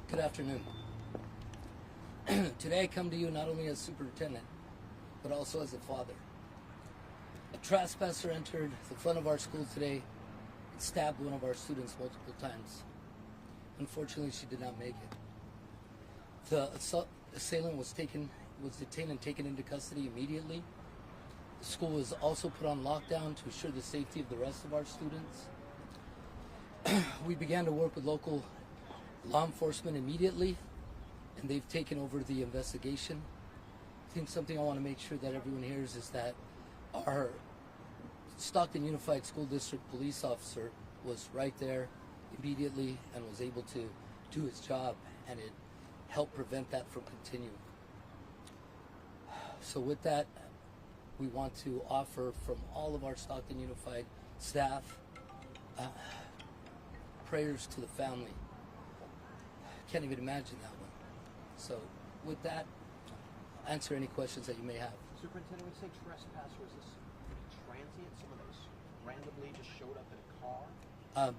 Good afternoon. Today I come to you not only as superintendent, but also as a father. A trespasser entered the front of our school today and stabbed one of our students multiple times. Unfortunately, she did not make it. The assailant was detained and taken into custody immediately. The school was also put on lockdown to assure the safety of the rest of our students. We began to work with local law enforcement immediately, and they've taken over the investigation. I think something I want to make sure that everyone hears is that our Stockton Unified School District police officer was right there immediately and was able to do his job, and it helped prevent that from continuing. So with that, we want to offer from all of our Stockton Unified staff prayers to the family. Can't even imagine that one. So with that, answer any questions that you may have. Superintendent, when you say trespasser, is this transient? Someone that was randomly just showed up in a car?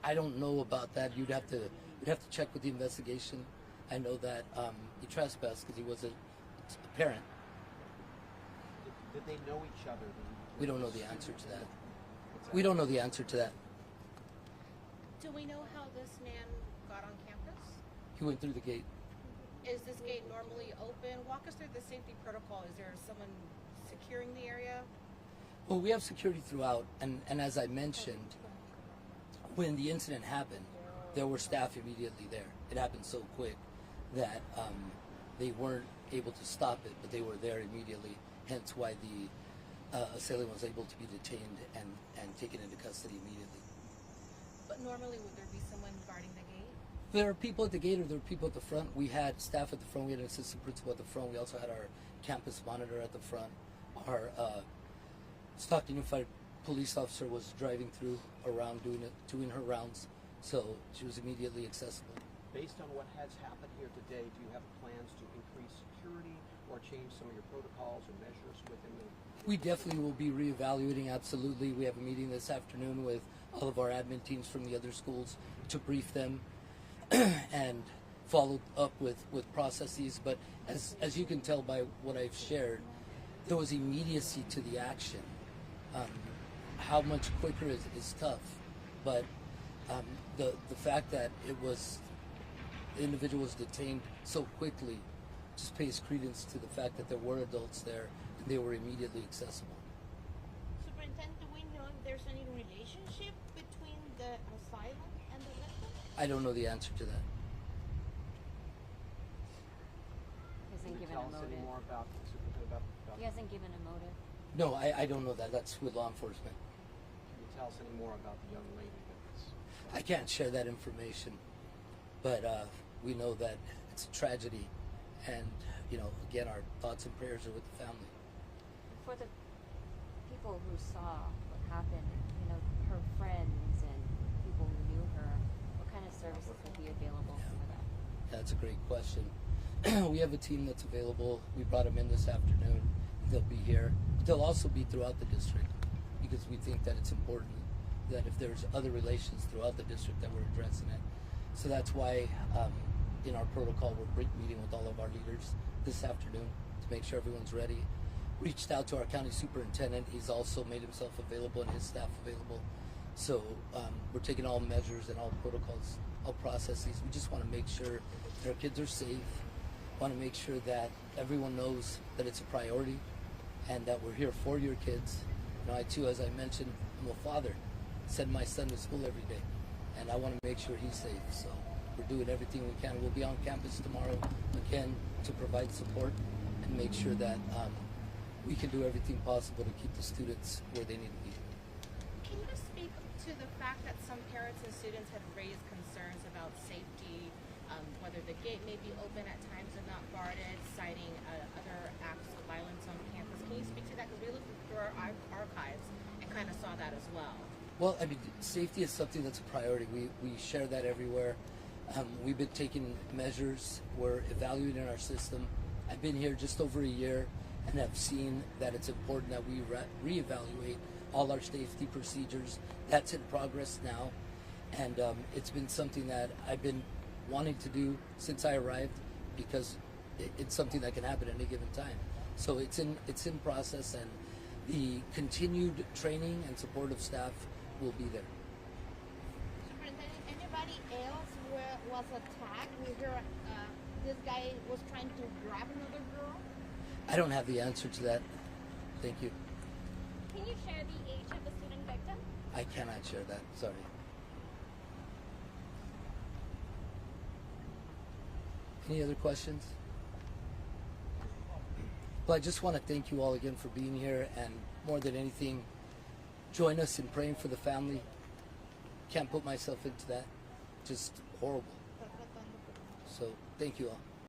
I don't know about that. You'd have to check with the investigation. I know that he trespassed because he was a parent. Did they know each other? We don't know the answer to that. We don't know the answer to that. Do we know how this man got on campus? He went through the gate. Is this gate normally open? Walk us through the safety protocol. Is there someone securing the area? Well, we have security throughout, and as I mentioned, when the incident happened, there were staff immediately there. It happened so quick that they weren't able to stop it, but they were there immediately, hence why the assailant was able to be detained and taken into custody immediately. But normally, would there be someone guarding the gate? There are people at the gate, or there are people at the front. We had staff at the front. We had an assistant principal at the front. We also had our campus monitor at the front. Our Stockton Unified police officer was driving through around doing her rounds, so she was immediately accessible. Based on what has happened here today, do you have plans to increase security or change some of your protocols or measures within the... We definitely will be reevaluating, absolutely. We have a meeting this afternoon with all of our admin teams from the other schools to brief them and follow up with processes. But as you can tell by what I've shared, there was immediacy to the action. How much quicker is tough, but the fact that the individual was detained so quickly just pays credence to the fact that there were adults there and they were immediately accessible. Superintendent, do we know if there's any relationship between the assailant and the victim? I don't know the answer to that. Can you tell us any more about the superintendent about He hasn't given a motive. No, I don't know that. That's with law enforcement. Can you tell us any more about the young lady that was... I can't share that information, but we know that it's a tragedy, and again, our thoughts and prayers are with the family. For the people who saw what happened, her friends and people who knew her, what kind of services would be available for that? That's a great question. We have a team that's available. We brought them in this afternoon. They'll be here. They'll also be throughout the district, because we think that it's important that if there's other relations throughout the district that we're addressing it. So that's why in our protocol we're meeting with all of our leaders this afternoon to make sure everyone's ready. Reached out to our county superintendent. He's also made himself available and his staff available. So we're taking all measures and all protocols, all processes. We just want to make sure that our kids are safe. Want to make sure that everyone knows that it's a priority and that we're here for your kids. I too, as I mentioned, I'm a father. Send my son to school every day, and I want to make sure he's safe. So we're doing everything we can. We'll be on campus tomorrow again to provide support and make sure that we can do everything possible to keep the students where they need to be. Can you speak to the fact that some parents and students had raised concerns about safety, whether the gate may be open at times and not guarded, citing other acts of violence on campus? Can you speak to that? Because we looked through our archives and kind of saw that as well. Well, safety is something that's a priority. We share that everywhere. We've been taking measures. We're evaluating our system. I've been here just over a year and have seen that it's important that we reevaluate all our safety procedures. That's in progress now, and it's been something that I've been wanting to do since I arrived, because it's something that can happen at any given time. So it's in process, and the continued training and support of staff will be there. Superintendent, anybody else was attacked? We heard this guy was trying to grab another girl. I don't have the answer to that. Thank you. Can you share the age of the student victim? I cannot share that. Sorry. Any other questions? Well, I just want to thank you all again for being here, and more than anything, join us in praying for the family. Can't put myself into that. Just horrible. So, thank you all.